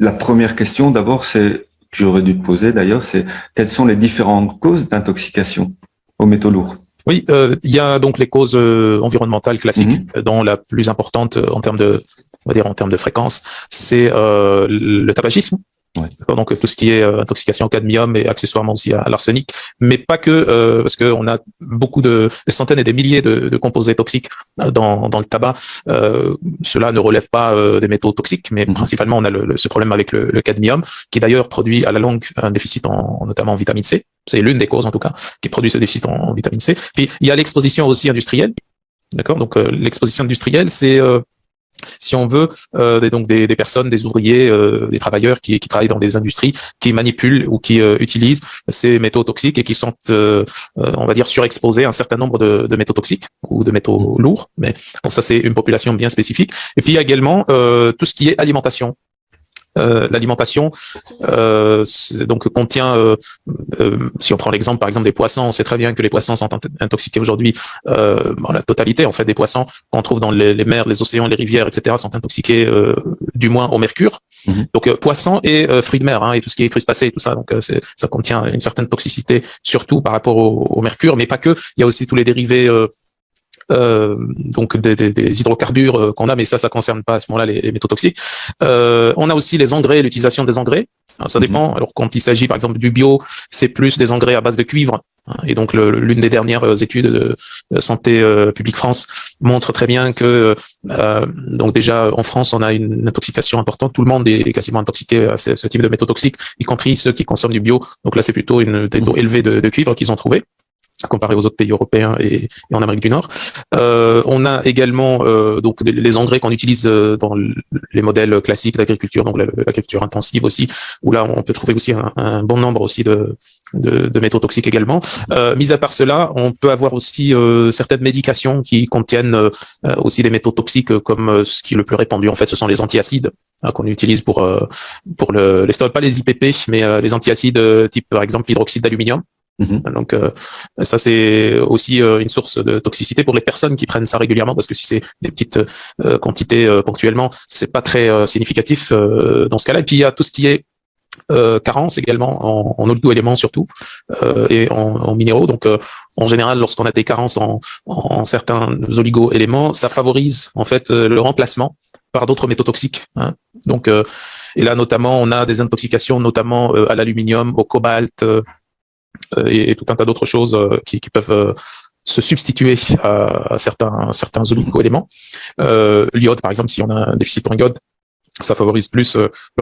la première question, d'abord, que j'aurais dû te poser d'ailleurs, c'est quelles sont les différentes causes d'intoxication aux métaux lourds? Oui, il y a donc les causes environnementales classiques, dont la plus importante en termes de, on va dire en termes de fréquence, c'est le tabagisme. Ouais. Donc tout ce qui est intoxication au cadmium et accessoirement aussi à l'arsenic, mais pas que, parce qu'on a beaucoup des centaines et des milliers de composés toxiques dans le tabac. Cela ne relève pas des métaux toxiques, mais principalement on a ce problème avec le cadmium, qui d'ailleurs produit à la longue un déficit notamment en vitamine C. C'est l'une des causes en tout cas qui produit ce déficit en vitamine C. Puis il y a l'exposition aussi industrielle. D'accord, donc l'exposition industrielle, c'est si on veut, donc des personnes, des ouvriers, des travailleurs qui travaillent dans des industries, qui manipulent ou qui utilisent ces métaux toxiques et qui sont, on va dire, surexposés à un certain nombre de métaux toxiques ou de métaux lourds. Mais bon, ça, c'est une population bien spécifique. Et puis, il y a également tout ce qui est alimentation. L'alimentation donc contient, si on prend l'exemple par exemple des poissons, on sait très bien que les poissons sont intoxiqués aujourd'hui. La totalité en fait des poissons qu'on trouve dans les mers, les océans, les rivières, etc. sont intoxiqués du moins au mercure. Donc poissons et fruits de mer, et tout ce qui est crustacés et tout ça. Donc ça contient une certaine toxicité, surtout par rapport au mercure, mais pas que. Il y a aussi tous les dérivés donc des hydrocarbures qu'on a, mais ça concerne pas à ce moment-là les métaux toxiques. On a aussi les engrais, l'utilisation des engrais. Alors, ça dépend. Alors quand il s'agit par exemple du bio, c'est plus des engrais à base de cuivre. Et donc l'une des dernières études de Santé publique France montre très bien que donc déjà en France on a une intoxication importante. Tout le monde est quasiment intoxiqué à ce type de métaux toxiques, y compris ceux qui consomment du bio. Donc là c'est plutôt des taux élevés de cuivre qu'ils ont trouvé, comparé aux autres pays européens et en Amérique du Nord. On a également donc les engrais qu'on utilise dans les modèles classiques d'agriculture, donc l'agriculture intensive aussi, où là on peut trouver aussi un bon nombre aussi de métaux toxiques également. Mis à part cela, on peut avoir aussi certaines médications qui contiennent aussi des métaux toxiques, comme ce qui est le plus répandu en fait, ce sont les antiacides qu'on utilise pour les stéroïdes, pas les IPP, mais les antiacides type par exemple l'hydroxyde d'aluminium. Donc ça c'est aussi une source de toxicité pour les personnes qui prennent ça régulièrement, parce que si c'est des petites quantités ponctuellement, c'est pas très significatif dans ce cas-là. Et puis il y a tout ce qui est carence également en oligo-éléments surtout et en minéraux. Donc en général, lorsqu'on a des carences en certains oligo-éléments, ça favorise en fait le remplacement par d'autres métaux toxiques. Donc et là notamment on a des intoxications notamment à l'aluminium, au cobalt et tout un tas d'autres choses qui peuvent se substituer à certains oligo-éléments. L'iode, par exemple, si on a un déficit en iode, ça favorise plus